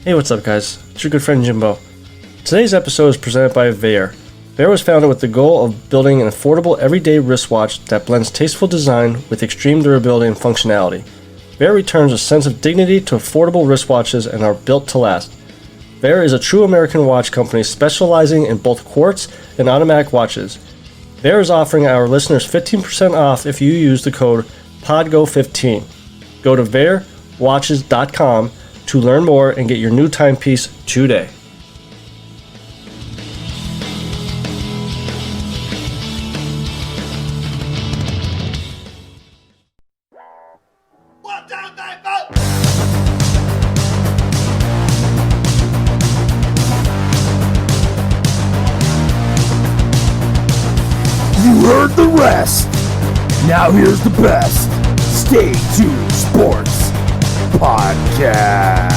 Hey, what's up, guys? It's your good friend Jimbo. Today's episode is presented by Veer. Veer was founded with the goal of building an affordable everyday wristwatch that blends tasteful design with extreme durability and functionality. Veer returns a sense of dignity to affordable wristwatches and are built to last. Veer is a true American watch company specializing in both quartz and automatic watches. Veer is offering our listeners 15% off if you use the code PODGO15. Go to veerwatches.com to learn more and get your new timepiece today. You heard the rest. Now here's the best. Stay Tuned Sports Podcast.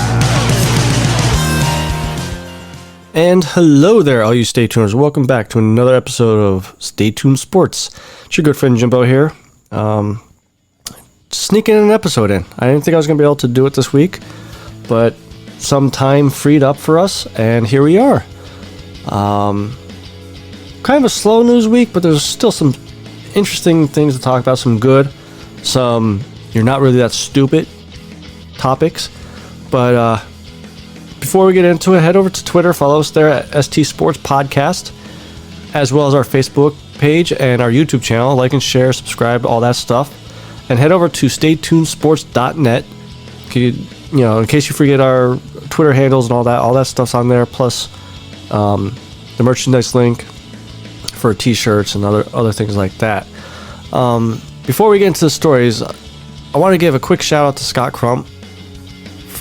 And hello there, all you Stay Tuners. Welcome back to another episode of Stay Tuned Sports. It's your good friend Jimbo here. Sneaking an episode in. I didn't think I was going to be able to do it this week, but some time freed up for us, and here we are. Kind of a slow news week, but there's still some interesting things to talk about, some good, some you're not really that stupid topics. But before we get into it, head over to Twitter, follow us there at ST Sports Podcast, as well as our Facebook page and our YouTube channel. Like and share, subscribe, all that stuff. And head over to staytunesports.net. In case you forget our Twitter handles and all that stuff's on there, plus the merchandise link for t-shirts and other things like that. Before we get into the stories, I want to give a quick shout out to Scott Crump,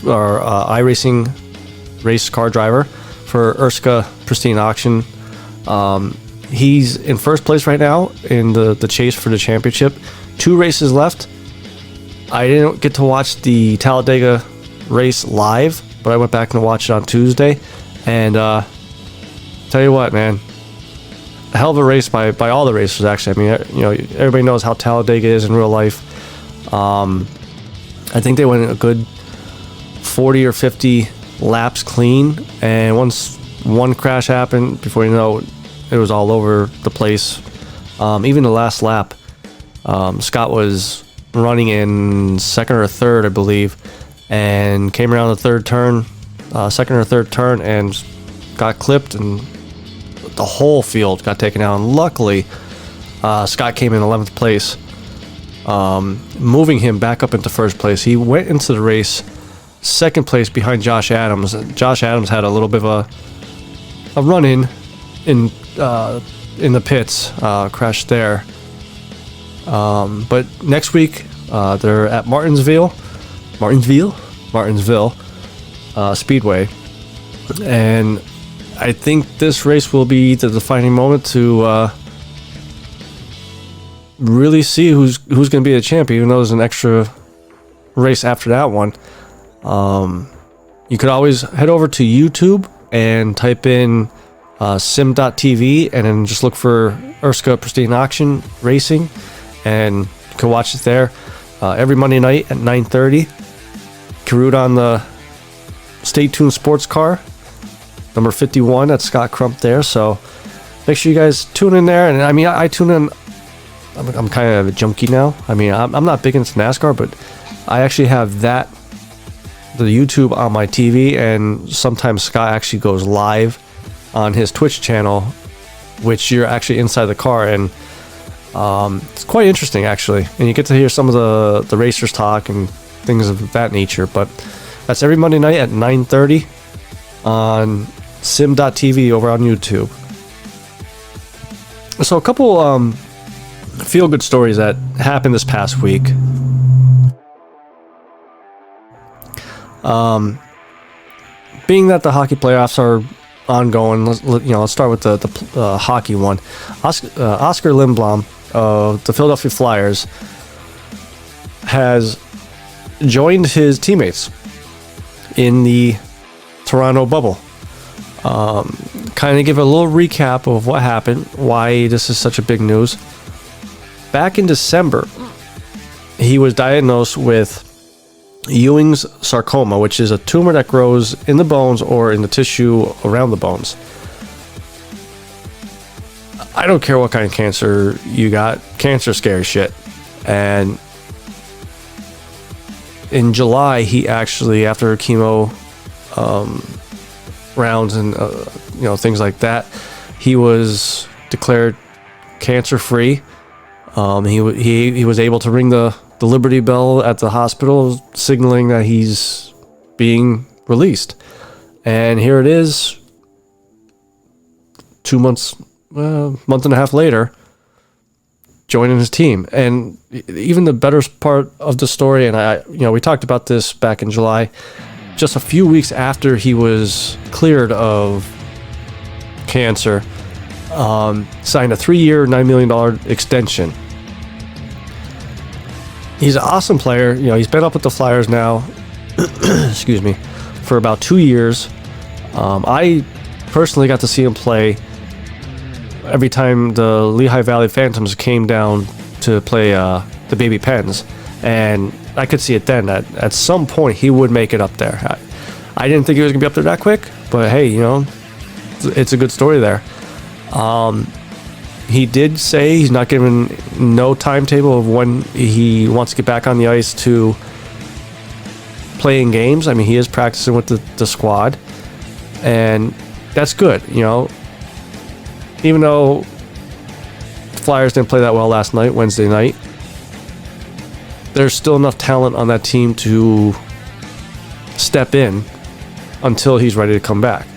our iRacing race car driver for Erska Pristine Auction. He's in first place right now in the chase for the championship. 2 races left. I didn't get to watch the Talladega race live, but I went back and watched it on Tuesday, and tell you what, man, a hell of a race by all the racers, actually. I mean, everybody knows how Talladega is in real life. I think they went a good 40 or 50 laps clean, and once one crash happened, before you know it was all over the place. Even the last lap, Scott was running in second or third, I believe, and came around the second or third turn, and got clipped, and the whole field got taken out. And luckily, Scott came in 11th place, moving him back up into first place. He went into the race second place behind Josh Adams. Josh Adams had a little bit of a run-in in the pits, crashed there. But next week, they're at Martinsville Speedway, and I think this race will be the defining moment to really see who's going to be the champion, even though there's an extra race after that one. You could always head over to YouTube and type in sim.tv and then just look for Erska Pristine Auction Racing, and you can watch it there every Monday night at 9:30. You can root on the Stay Tuned Sports car, number 51. That's Scott Crump there. So make sure you guys tune in there. And I mean, I tune in. I'm kind of a junkie now. I mean, I'm not big into NASCAR, but I actually have the YouTube on my TV, and sometimes Scott actually goes live on his Twitch channel, which you're actually inside the car, and it's quite interesting, actually. And you get to hear some of the racers talk and things of that nature. But that's every Monday night at 9:30 on sim.tv over on YouTube. So a couple feel-good stories that happened this past week. Being that the hockey playoffs are ongoing, let's start with the hockey one. Oskar Lindblom of the Philadelphia Flyers has joined his teammates in the Toronto bubble. Kind of give a little recap of what happened, why this is such a big news. Back in December, he was diagnosed with Ewing's sarcoma, which is a tumor that grows in the bones or in the tissue around the bones. I don't care what kind of cancer you got. Cancer scares shit. And in July, he actually, after chemo rounds and things like that, he was declared cancer-free. He was able to ring the Liberty Bell at the hospital, signaling that he's being released. And here it is, 2 months, month and a half later, joining his team. And even the better part of the story, and we talked about this back in July, just a few weeks after he was cleared of cancer, signed a 3-year, $9 million extension. He's an awesome player. He's been up with the Flyers now, excuse me, for about 2 years. I personally got to see him play every time the Lehigh Valley Phantoms came down to play the Baby Pens. And I could see it then that at some point he would make it up there. I didn't think he was going to be up there that quick, but hey, it's a good story there. He did say he's not given no timetable of when he wants to get back on the ice to play in games. I mean, he is practicing with the squad, and that's good. Even though the Flyers didn't play that well last night, Wednesday night, there's still enough talent on that team to step in until he's ready to come back.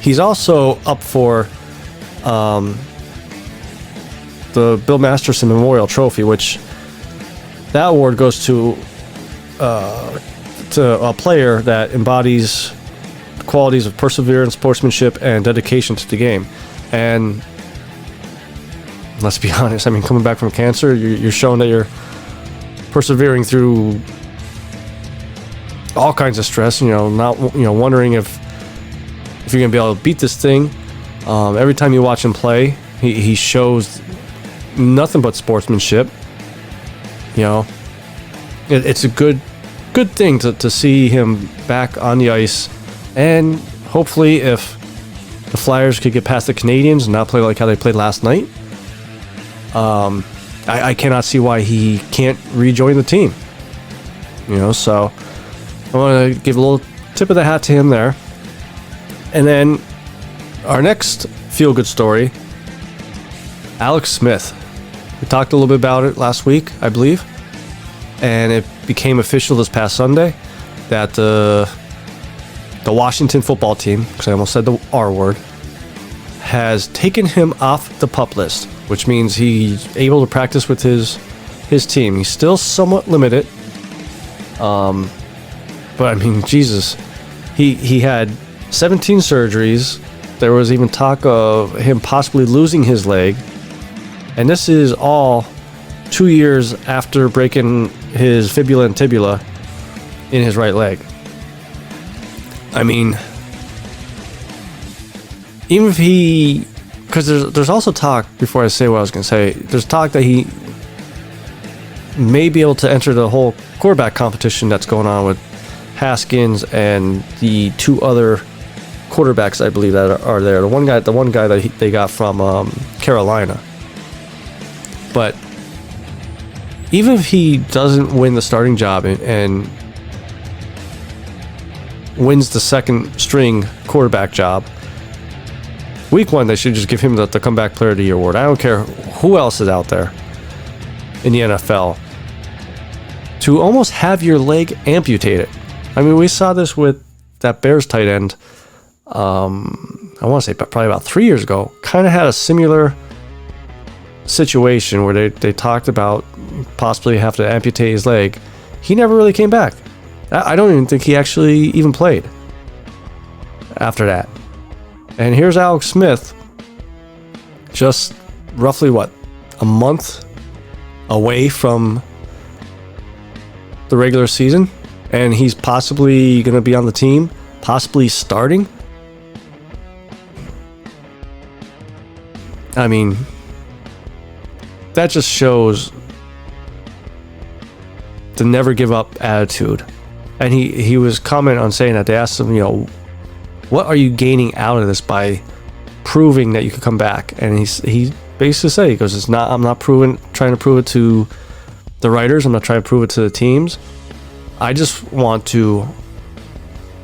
He's also up for the Bill Masterson Memorial Trophy, which that award goes to a player that embodies qualities of perseverance, sportsmanship, and dedication to the game. And let's be honest, I mean, coming back from cancer, you're showing that you're persevering through all kinds of stress, not wondering if you're gonna be able to beat this thing. Every time you watch him play, he shows nothing but sportsmanship. It's a good thing to see him back on the ice, and hopefully if the Flyers could get past the Canadiens and not play like how they played last night, I cannot see why he can't rejoin the team. So I want to give a little tip of the hat to him there. And then our next feel-good story, Alex Smith. We talked a little bit about it last week, I believe, and it became official this past Sunday that the Washington football team, because I almost said the R word, has taken him off the PUP list, which means he's able to practice with his team. He's still somewhat limited, but I mean, Jesus, he had 17 surgeries. There was even talk of him possibly losing his leg, and this is all 2 years after breaking his fibula and tibula in his right leg. I mean, even if he, because there's also talk, before I say what I was going to say, there's talk that he may be able to enter the whole quarterback competition that's going on with Haskins and the two other quarterbacks, I believe, that are there. The one guy that they got from Carolina. But even if he doesn't win the starting job and wins the second string quarterback job, week one they should just give him the comeback player of the year award. I don't care who else is out there in the NFL to almost have your leg amputated. I mean, we saw this with that Bears tight end. I want to say probably about 3 years ago. Kind of had a similar situation where they talked about possibly have to amputate his leg. He never really came back. I don't even think he actually even played after that. And here's Alex Smith, just roughly a month away from the regular season, and he's possibly going to be on the team, possibly starting. I mean, that just shows the never give up attitude. And he was commenting on saying that they asked him, what are you gaining out of this by proving that you could come back? And he basically said, he goes, I'm not trying to prove it to the writers. I'm not trying to prove it to the teams. I just want to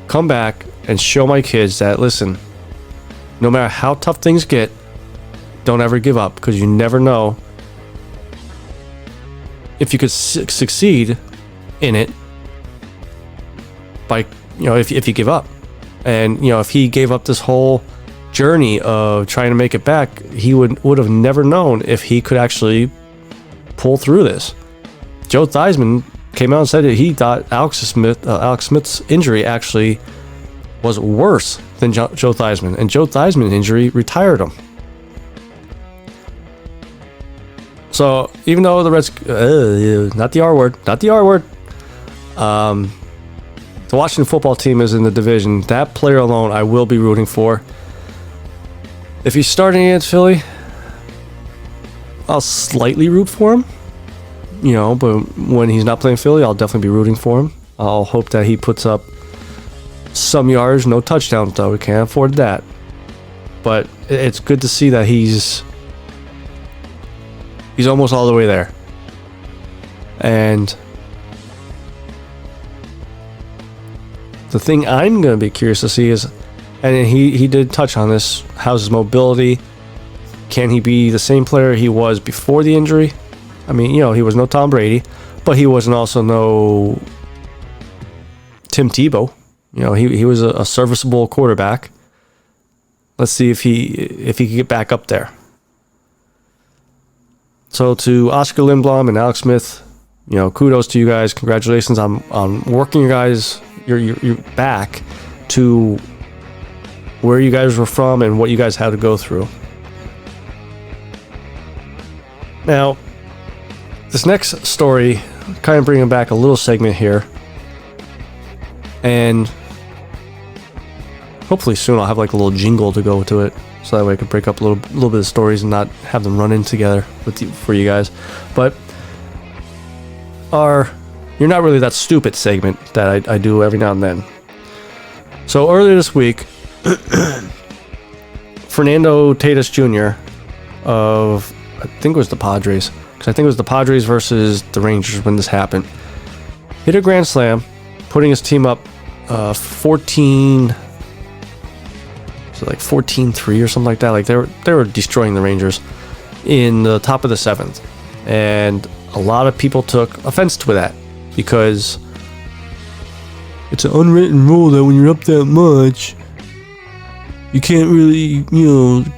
come back and show my kids that, listen, no matter how tough things get, don't ever give up, because you never know if you could succeed in it by, if you give up. And, if he gave up this whole journey of trying to make it back, he would have never known if he could actually pull through this. Joe Theismann came out and said that he thought Alex Smith's injury actually was worse than Joe Theismann, and Joe Theismann's injury retired him. So even though the Reds, not the R word, the Washington football team is in the division, that player alone I will be rooting for. If he's starting against Philly, I'll slightly root for him. But when he's not playing Philly, I'll definitely be rooting for him. I'll hope that he puts up some yards, no touchdowns though. We can't afford that. But it's good to see that he's almost all the way there. And the thing I'm going to be curious to see is, and he did touch on this, how's his mobility? Can he be the same player he was before the injury? I mean, he was no Tom Brady, but he wasn't also no Tim Tebow. He was a serviceable quarterback. Let's see if he could get back up there. So to Oskar Lindblom and Alex Smith, kudos to you guys. Congratulations on working your guys you're back to where you guys were from and what you guys had to go through. Now, this next story, kind of bringing back a little segment here, and hopefully soon I'll have like a little jingle to go to it, so that way I can break up a little bit of stories and not have them run in together for you guys. But You're Not Really That Stupid segment that I do every now and then. So earlier this week, Fernando Tatis Jr. of, I think it was the Padres, because I think it was the Padres versus the Rangers when this happened, hit a grand slam, putting his team up 14-3 or something like that. Like they were destroying the Rangers in the top of the 7th, and a lot of people took offense to that because it's an unwritten rule that when you're up that much, you can't really,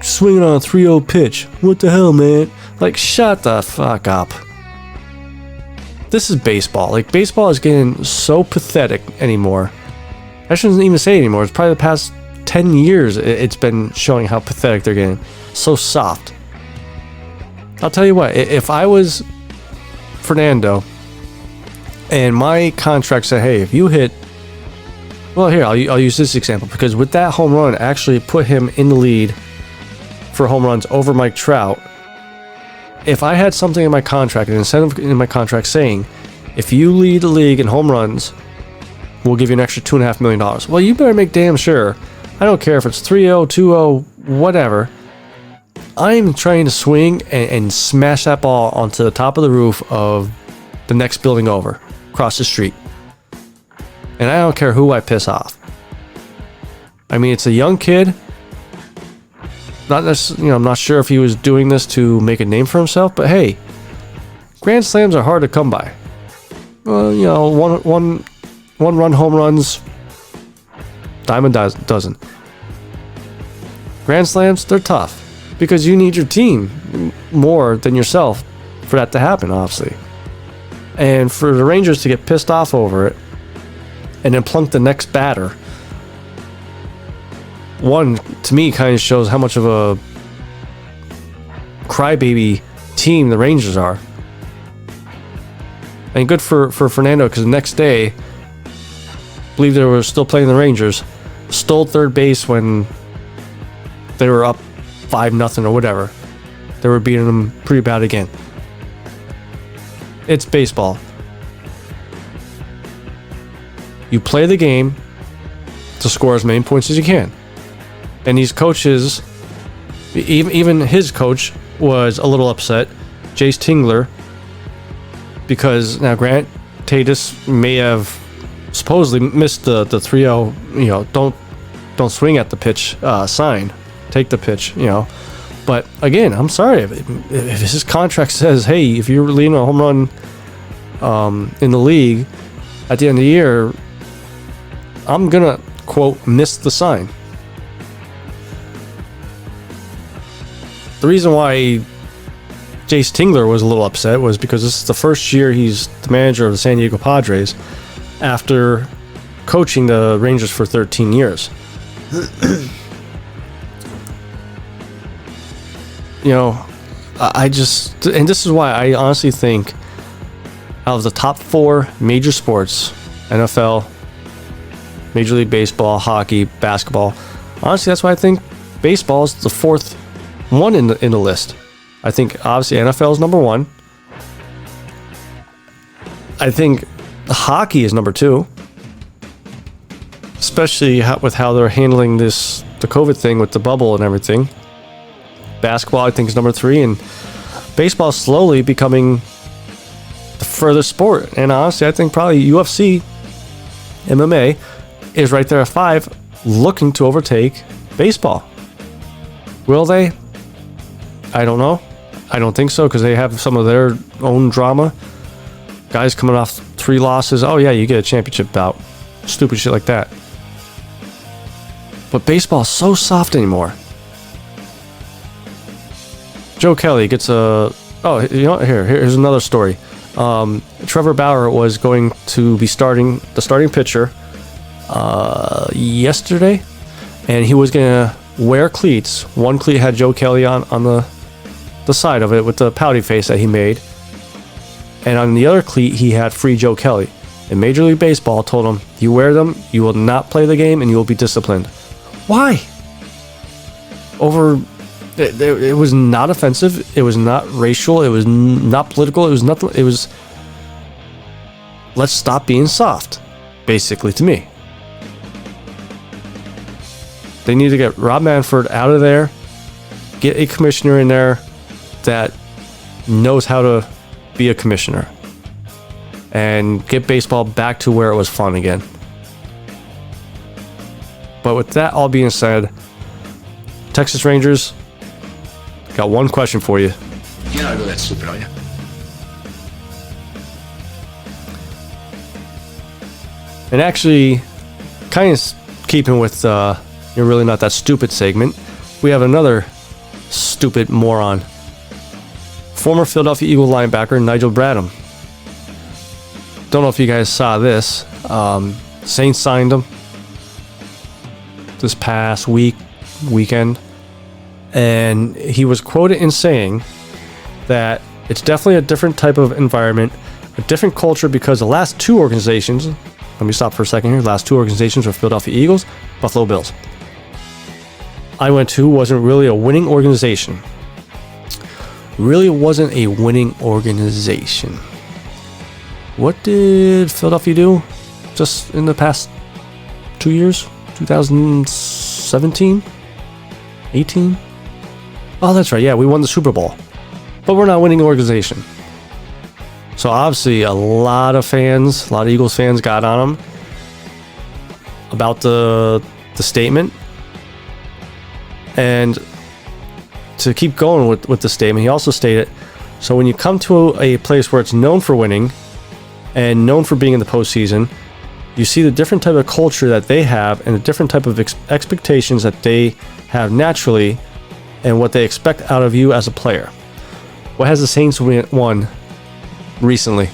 swing it on a 3-0 pitch. What the hell, man? Like, shut the fuck up. This is baseball. Like, baseball is getting so pathetic anymore. I shouldn't even say it anymore. It's probably the past 10 years it's been showing how pathetic they're getting. So soft. I'll tell you what, if I was Fernando and my contract said, hey, if you hit, well, here, I'll use this example, because with that home run actually put him in the lead for home runs over Mike Trout. If I had something in my contract, an incentive in my contract saying, if you lead the league in home runs, we'll give you an extra $2.5 million. Well, you better make damn sure. I don't care if it's 3-0, 2-0, whatever. I'm trying to swing and smash that ball onto the top of the roof of the next building over, across the street. And I don't care who I piss off. I mean, it's a young kid. Not necessarily, I'm not sure if he was doing this to make a name for himself, but hey, grand slams are hard to come by. Well, one run home runs, dime a dozen. Grand slams, they're tough because you need your team more than yourself for that to happen, obviously. And for the Rangers to get pissed off over it and then plunk the next batter, one, to me, kind of shows how much of a crybaby team the Rangers are. And good for Fernando, because the next day, I believe they were still playing the Rangers, stole third base when they were up 5-0 or whatever. They were beating them pretty bad again. It's baseball. You play the game to score as many points as you can. And these coaches, even his coach was a little upset, Jace Tingler, because now Grant Tatis may have supposedly missed the 3-0, don't swing at the pitch sign, take the pitch, But again, I'm sorry, if his contract says, hey, if you're leading a home run in the league at the end of the year, I'm gonna quote miss the sign. The reason why Jace Tingler was a little upset was because this is the first year he's the manager of the San Diego Padres after coaching the Rangers for 13 years. I just, and this is why I honestly think out of the top 4 major sports, NFL, Major League Baseball, hockey, basketball, honestly, that's why I think baseball is the 4th one in the list. I think obviously NFL is number 1. I think hockey is number 2, especially with how they're handling the COVID thing with the bubble and everything. Basketball, I think, is number 3, and baseball is slowly becoming the furthest sport. And honestly, I think probably UFC, MMA, is right there at 5, looking to overtake baseball. Will they? I don't know. I don't think so, because they have some of their own drama. Guys coming off 3 losses. Oh yeah, you get a championship bout. Stupid shit like that. But baseball is so soft anymore. Joe Kelly gets a... Oh, here's another story. Trevor Bauer was going to be the starting pitcher yesterday, and he was going to wear cleats. One cleat had Joe Kelly on the side of it with the pouty face that he made, and on the other cleat he had Free Joe Kelly. And Major League Baseball told him, you wear them, you will not play the game, and you will be disciplined. Why? It was not offensive. It was not racial. It was not political. It was nothing. It was, let's stop being soft, basically, to me. They need to get Rob Manfred out of there, get a commissioner in there that knows how to be a commissioner, and get baseball back to where it was fun again. But with that all being said, Texas Rangers, got one question for you. You're not really that stupid, are you? And actually, kind of keeping with You're Really Not That Stupid segment, we have another stupid moron. Former Philadelphia Eagle linebacker Nigel Bradham. Don't know if you guys saw this. Saints signed him this past weekend. And he was quoted in saying that it's definitely a different type of environment, a different culture, because the last 2 organizations, let me stop for a second here, the last 2 organizations were Philadelphia Eagles, Buffalo Bills. I went to wasn't really a winning organization. Really wasn't a winning organization. What did Philadelphia do just in the past 2 years? 2017? 18? Oh, that's right. Yeah, we won the Super Bowl. But we're not a winning organization. So obviously a lot of Eagles fans got on him about the statement. And to keep going with the statement, he also stated, so when you come to a place where it's known for winning and known for being in the postseason, you see the different type of culture that they have and the different type of expectations that they have naturally and what they expect out of you as a player. What has the Saints won recently?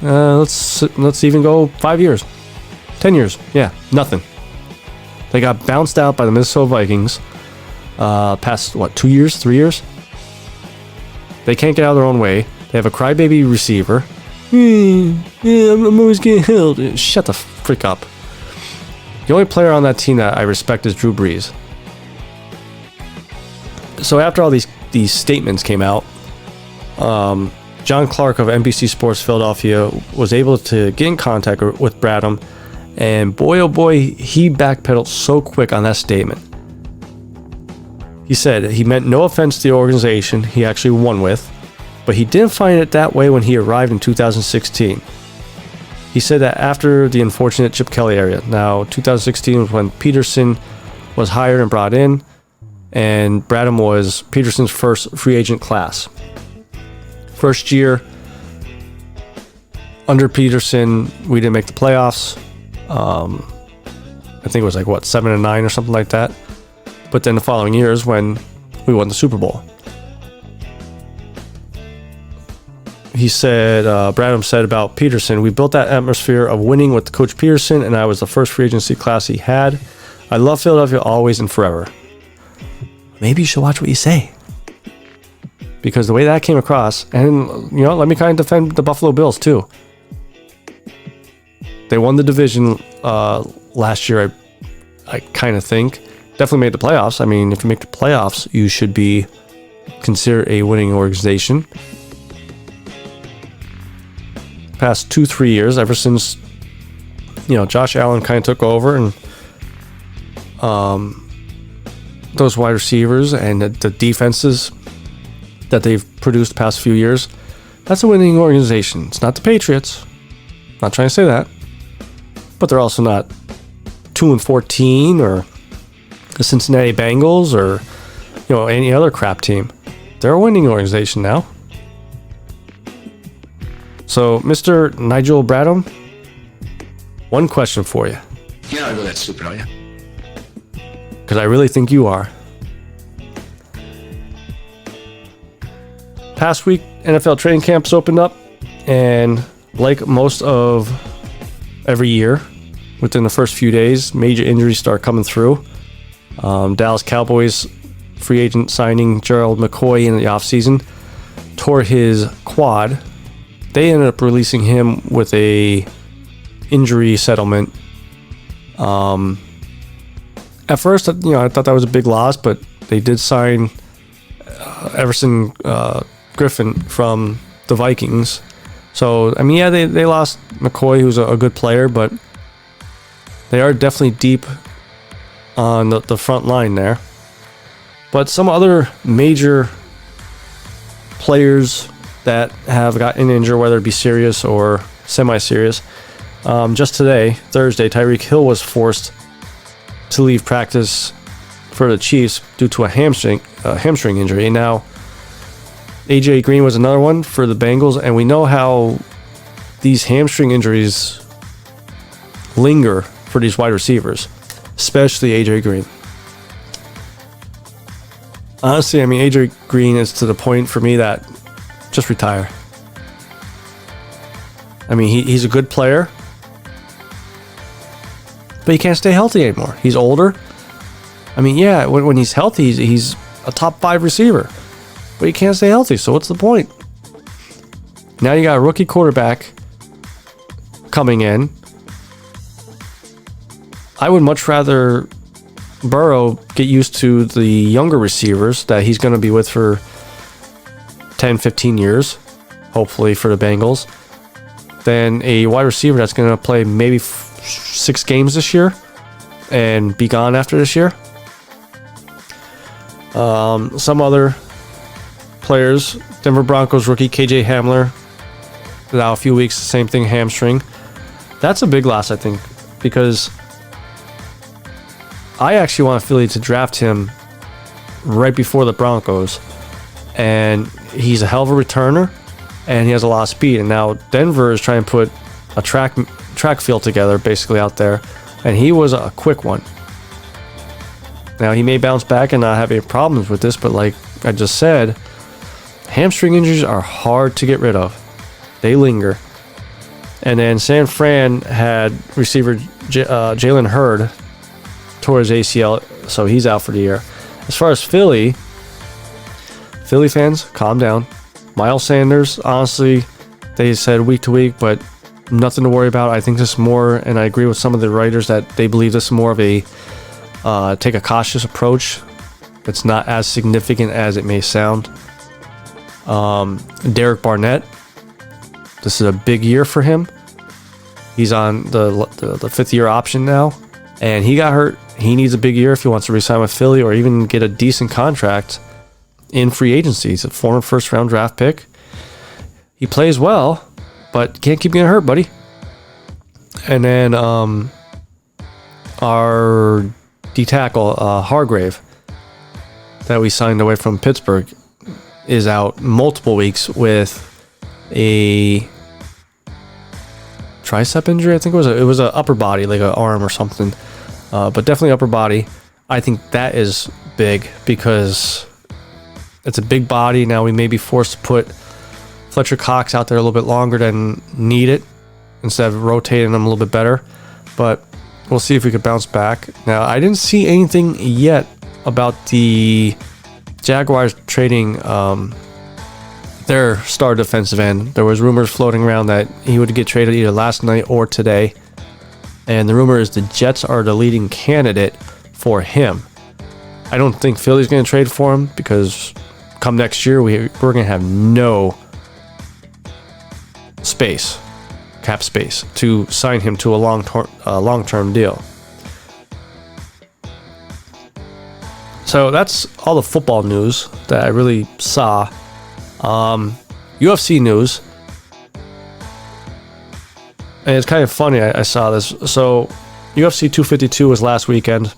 Let's even go 5 years, 10 years. Yeah, nothing. They got bounced out by the Minnesota Vikings past, 2 years, 3 years? They can't get out of their own way. They have a crybaby receiver. I'm always getting held. Shut the frick up. The only player on that team that I respect is Drew Brees. So after all these statements came out, John Clark of NBC Sports Philadelphia was able to get in contact with Bradham, and boy, oh boy, he backpedaled so quick on that statement. He said he meant no offense to the organization he actually won with, but he didn't find it that way when he arrived in 2016. He said that after the unfortunate Chip Kelly era. Now, 2016 was when Peterson was hired and brought in, and Bradham was Peterson's first free agent class. First year under Peterson, we didn't make the playoffs. I think it was 7-9 or something like that. But then the following years when we won the Super Bowl. He said, Bradham said about Peterson, we built that atmosphere of winning with Coach Peterson, and I was the first free agency class he had. I love Philadelphia always and forever. Maybe you should watch what you say. Because the way that came across, and, let me kind of defend the Buffalo Bills too. They won the division last year, I kind of think. Definitely made the playoffs. I mean, if you make the playoffs, you should be considered a winning organization. Past 2-3 years, ever since Josh Allen kind of took over, and those wide receivers and the defenses that they've produced the past few years, that's a winning organization. It's not the Patriots. I'm not trying to say that, but they're also not 2-14 or the Cincinnati Bengals or any other crap team. They're a winning organization now. So, Mr. Nigel Bradham, one question for you. You're not really that stupid, are you? Because I really think you are. Past week, NFL training camps opened up, and like most of every year, within the first few days, major injuries start coming through. Dallas Cowboys free agent signing Gerald McCoy in the offseason tore his quad. They ended up releasing him with a injury settlement. At first, I thought that was a big loss, but they did sign Everson Griffin from the Vikings. So, they lost McCoy, who's a good player, but they are definitely deep on the front line there. But some other major players that have gotten injured, whether it be serious or semi-serious. Just today, Thursday, Tyreek Hill was forced to leave practice for the Chiefs due to a hamstring injury. And now, AJ Green was another one for the Bengals, and we know how these hamstring injuries linger for these wide receivers, especially AJ Green. Honestly, AJ Green is to the point for me that just retire. He's a good player, but he can't stay healthy anymore. He's older. When he's healthy, he's a top 5 receiver, but he can't stay healthy. So what's the point? Now you got a rookie quarterback coming in. I would much rather Burrow get used to the younger receivers that he's going to be with for 10-15 years, hopefully for the Bengals, than a wide receiver that's going to play maybe 6 games this year and be gone after this year. Some other players, Denver Broncos rookie KJ Hamler, now a few weeks, same thing, hamstring. That's a big loss, I think, because I actually want Philly to draft him right before the Broncos, and he's a hell of a returner, and he has a lot of speed. And now Denver is trying to put a track field together, basically out there, and he was a quick one. Now he may bounce back and not have any problems with this, but like I just said, hamstring injuries are hard to get rid of. They linger. And then San Fran had receiver Jalen Hurd tore his ACL, so he's out for the year. As far as Philly fans, calm down. Miles Sanders, honestly, they said week to week, but nothing to worry about. I think this is more, and I agree with some of the writers that they believe this is more of a take a cautious approach. It's not as significant as it may sound. Derek Barnett, This is a big year for him. He's on the fifth-year option now, and he got hurt. He needs a big year if he wants to re-sign with Philly or even get a decent contract in free agency. He's a former first-round draft pick. He plays well, but can't keep getting hurt, buddy. And then our D-tackle, Hargrave, that we signed away from Pittsburgh, is out multiple weeks with a tricep injury. I think it was a upper body, like an arm or something, but definitely upper body. I think that is big because it's a big body. Now we may be forced to put Fletcher Cox out there a little bit longer than needed instead of rotating him a little bit better, but we'll see if we could bounce back. Now, I didn't see anything yet about the Jaguars trading their star defensive end. There was rumors floating around that he would get traded either last night or today, and the rumor is the Jets are the leading candidate for him. I don't think Philly's going to trade for him because come next year we're going to have no cap space to sign him to a long-term deal. So that's all the football news that I really saw. UFC news, and it's kind of funny. I saw this. So UFC 252 was last weekend.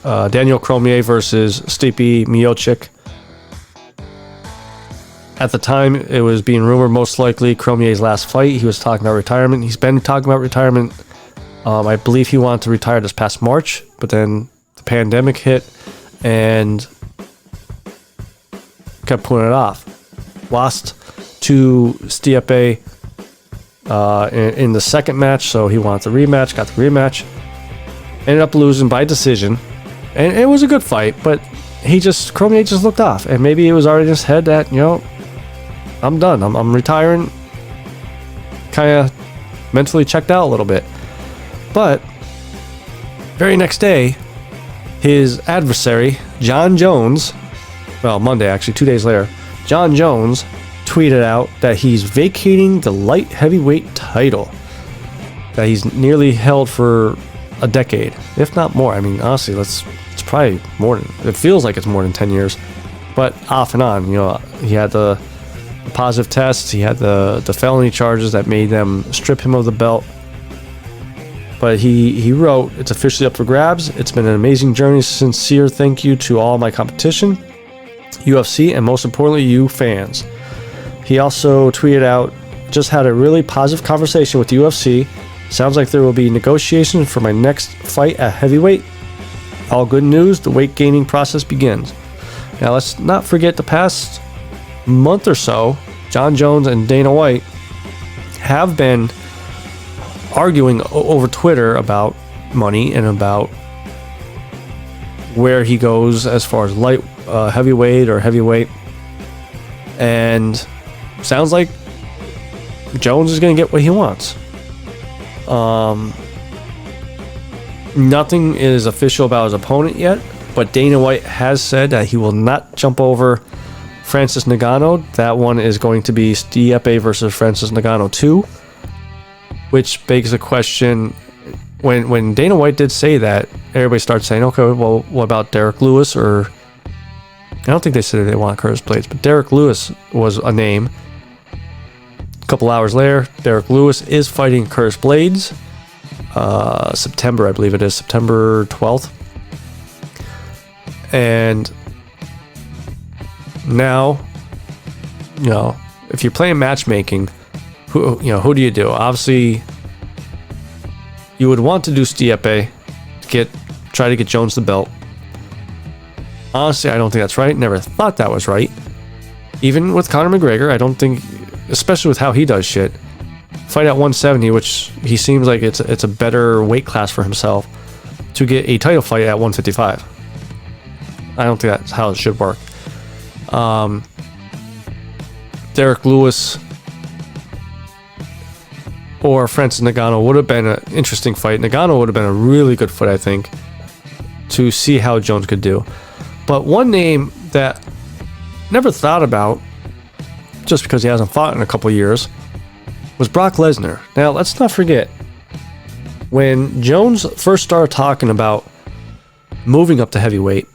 Daniel Cormier versus Stipe Miocic. At the time, it was being rumored most likely Cormier's last fight. He was talking about retirement. He's been talking about retirement. I believe he wanted to retire this past March, but then the pandemic hit and kept putting it off. Lost to Stipe in the second match, so he wanted the rematch, got the rematch. Ended up losing by decision. And it was a good fight, but Cormier just looked off. And maybe it was already in his head that, I'm done. I'm retiring. Kind of mentally checked out a little bit. But very next day, his adversary, John Jones, Monday actually, 2 days later, John Jones tweeted out that he's vacating the light heavyweight title that he's nearly held for a decade, if not more. I mean, honestly, it's probably more than, it feels like it's more than 10 years, but off and on. He had the positive tests, he had the felony charges that made them strip him of the belt. But he wrote, "It's officially up for grabs. It's been an amazing journey. Sincere thank you to all my competition, UFC, and most importantly, you fans." He also tweeted out, "Just had a really positive conversation with UFC. Sounds like there will be negotiations for my next fight at heavyweight. All good news, the weight gaining process begins." Now, let's not forget the past month or so, John Jones and Dana White have been arguing over Twitter about money and about where he goes as far as light heavyweight or heavyweight. And sounds like Jones is going to get what he wants. Nothing is official about his opponent yet, but Dana White has said that he will not jump over Francis Ngannou. That one is going to be Stipe versus Francis Ngannou 2, which begs the question, when Dana White did say that, everybody started saying, okay, well, what about Derek Lewis? Or I don't think they said they want Curtis Blades, but Derek Lewis was a name. A couple hours later, Derek Lewis is fighting Curtis Blades. September, I believe it is, September 12th. And now, if you're playing matchmaking, who do you do? Obviously, you would want to do Stipe to try to get Jones the belt. Honestly, I don't think that's right. Never thought that was right. Even with Conor McGregor, I don't think, especially with how he does shit, fight at 170, which he seems like it's a better weight class for himself, to get a title fight at 155. I don't think that's how it should work. Derek Lewis or Francis Ngannou would have been an interesting fight. Ngannou would have been a really good fight, I think, to see how Jones could do. But one name that I never thought about, just because he hasn't fought in a couple years, was Brock Lesnar. Now, let's not forget, when Jones first started talking about moving up to heavyweight,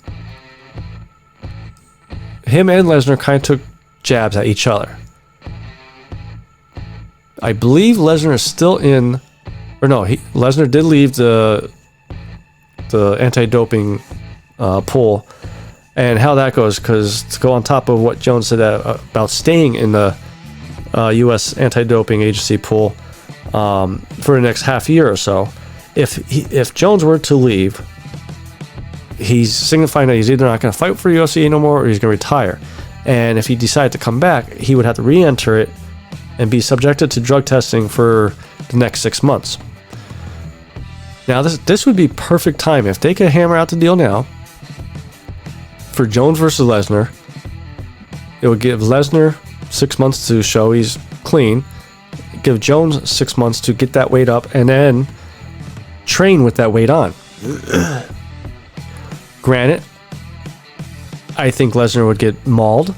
him and Lesnar kind of took jabs at each other. I believe Lesnar is still in, or no, Lesnar did leave the anti-doping pool, and how that goes, because to go on top of what Jones said about staying in the U.S. anti-doping agency pool for the next half year or so, if Jones were to leave, he's signifying that he's either not going to fight for UFC no more or he's going to retire. And if he decided to come back, he would have to re-enter it and be subjected to drug testing for the next 6 months. Now, this would be perfect time if they could hammer out the deal now for Jones versus Lesnar. It would give Lesnar 6 months to show he's clean, give Jones 6 months to get that weight up, and then train with that weight on. Granted, I think Lesnar would get mauled,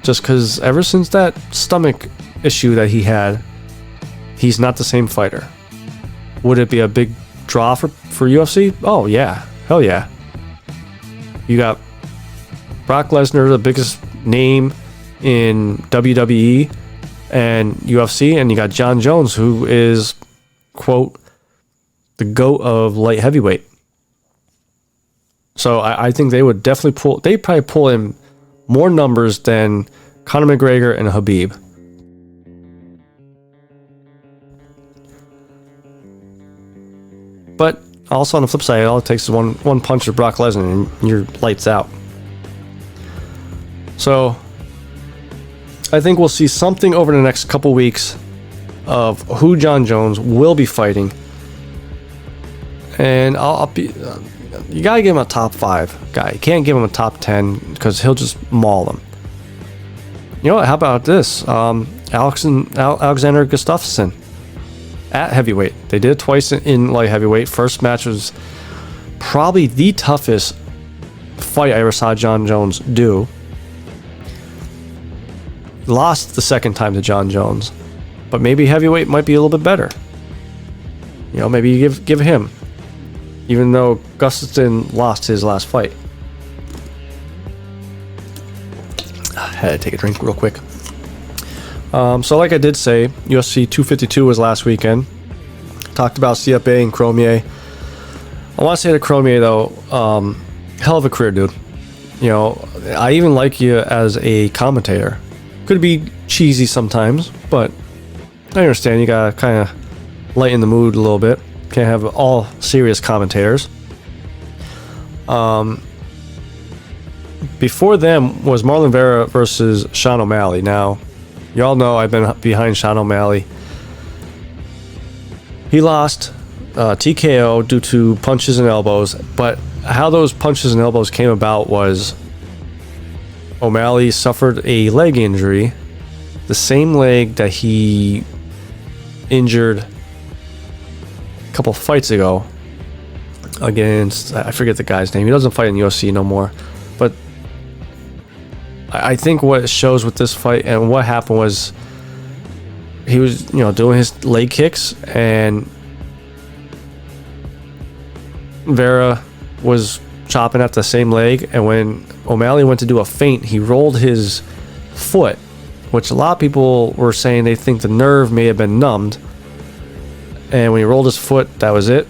just because ever since that stomach issue that he had, he's not the same fighter. Would it be a big draw for UFC? Oh yeah, hell yeah. You got Brock Lesnar, the biggest name in WWE and UFC, and you got John Jones, who is, quote, the GOAT of light heavyweight. So I think they would definitely they'd probably pull in more numbers than Conor McGregor and Khabib. But also on the flip side, all it takes is one punch of Brock Lesnar and you're lights out. So I think we'll see something over the next couple weeks of who John Jones will be fighting. And I'll be... you gotta give him a top 5 guy. You can't give him a top 10 because he'll just maul them. You know what? How about this? Alexander Gustafsson at heavyweight. They did it twice in light heavyweight. First match was probably the toughest fight I ever saw John Jones do. Lost the second time to John Jones, but maybe heavyweight might be a little bit better. You know, maybe you give him, even though Gustafsson lost his last fight. I had to take a drink real quick. So like I did say, UFC 252 was last weekend. Talked about CFA and Cormier. I want to say to Cormier though, hell of a career, dude. You know, I even like you as a commentator. Could be cheesy sometimes, but I understand you gotta kind of lighten the mood a little bit. Can't have all serious commentators. Before them was Marlon Vera versus Sean O'Malley. Now, y'all know I've been behind Sean O'Malley. He lost TKO due to punches and elbows, but how those punches and elbows came about was O'Malley suffered a leg injury, the same leg that he injured a couple fights ago against, I forget the guy's name. He doesn't fight in UFC no more, but I think what it shows with this fight and what happened was he was, doing his leg kicks, and Vera was chopping at the same leg, and when O'Malley went to do a feint, he rolled his foot, which a lot of people were saying they think the nerve may have been numbed, and when he rolled his foot, that was it.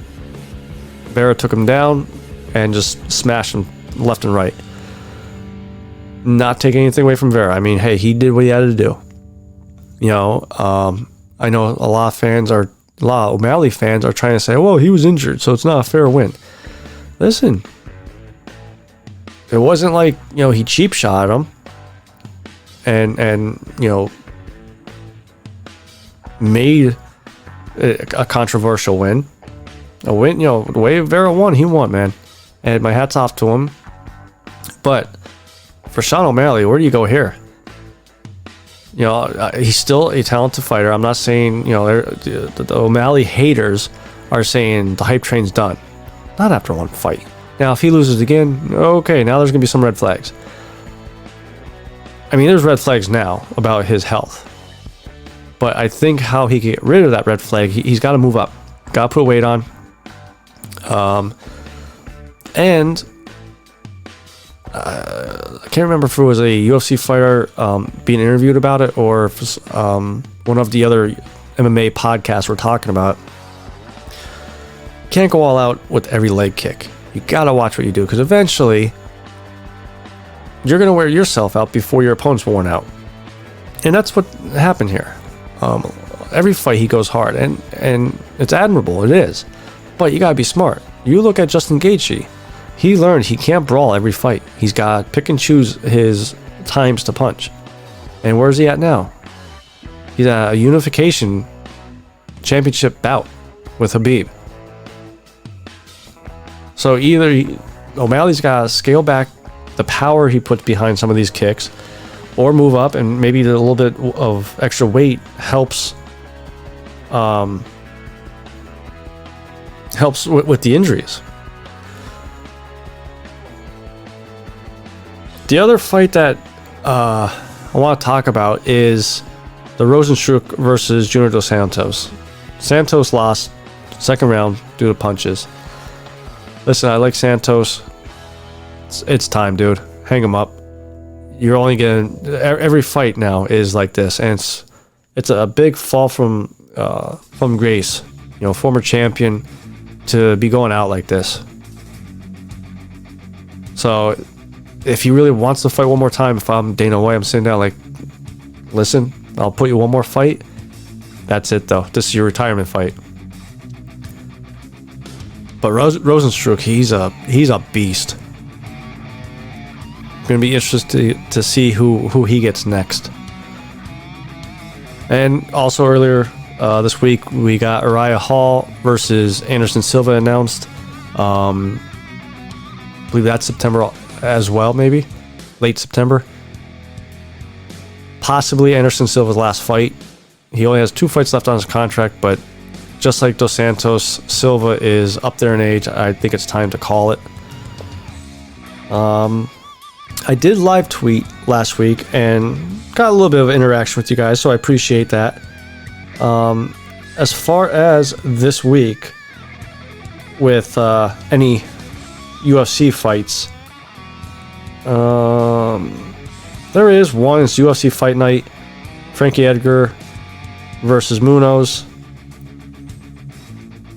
Vera took him down and just smashed him left and right. Not taking anything away from Vera. I mean, hey, he did what he had to do. I know a lot of O'Malley fans are trying to say, well, he was injured, so it's not a fair win. Listen, it wasn't like, he cheap shot him and made a controversial win. A win, the way Vera won, he won, man. And my hat's off to him. But for Sean O'Malley, where do you go here? He's still a talented fighter. I'm not saying, the O'Malley haters are saying the hype train's done. Not after one fight. Now, if he loses again, okay, now there's going to be some red flags. I mean, there's red flags now about his health. But I think how he can get rid of that red flag, he's got to move up. Got to put weight on. And I can't remember if it was a UFC fighter being interviewed about it or if it was, one of the other MMA podcasts we're talking about. Can't go all out with every leg kick. You got to watch what you do because eventually you're going to wear yourself out before your opponent's worn out. And that's what happened here. Every fight he goes hard, and it's admirable, it is. But you gotta be smart. You look at Justin Gaethje. He learned he can't brawl every fight. He's got to pick and choose his times to punch. And where's he at now? He's at a unification championship bout with Khabib. So either O'Malley's got to scale back the power he puts behind some of these kicks, or move up, and maybe a little bit of extra weight helps with the injuries. The other fight that I want to talk about is the Rosenstruck versus Junior Dos Santos. Santos lost second round due to punches. Listen, I like Santos. It's time, dude. Hang him up. You're only getting every fight now is like this, and it's a big fall from grace. You know, former champion to be going out like this. So, if he really wants to fight one more time, if I'm Dana White, I'm sitting down like, listen, I'll put you one more fight. That's it, though. This is your retirement fight. But Rosenstruck, he's a beast. Going to be interested to see who he gets next. And also earlier this week, we got Uriah Hall versus Anderson Silva announced. I believe that's September as well, maybe late September. Possibly Anderson Silva's last fight. He only has 2 fights left on his contract, but just like Dos Santos, Silva is up there in age. I think it's time to call it. I did live tweet last week and got a little bit of interaction with you guys, so I appreciate that. As far as this week with any UFC fights, there is one. It's UFC Fight Night. Frankie Edgar versus Munoz.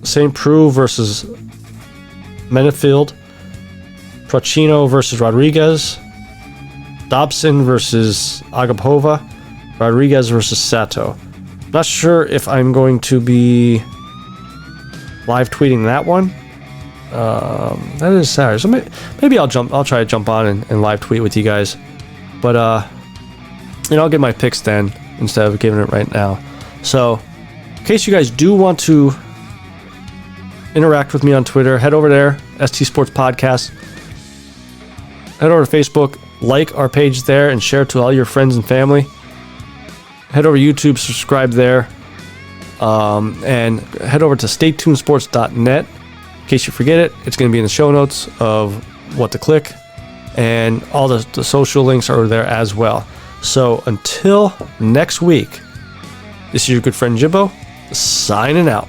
St. Preux versus Menefield. Procino versus Rodriguez. Dobson versus Agapova. Rodriguez versus Sato. Not sure if I'm going to be live tweeting that one. That is Saturday, so maybe I'll try to jump on and live tweet with you guys. But I'll get my picks then instead of giving it right now. So, in case you guys do want to interact with me on Twitter, head over there, ST Sports Podcast. Head over to Facebook, like our page there, and share it to all your friends and family. Head over to YouTube, subscribe there, and head over to staytunesports.net. In case you forget it, it's going to be in the show notes of what to click, and all the social links are there as well. So until next week, this is your good friend Jimbo, signing out.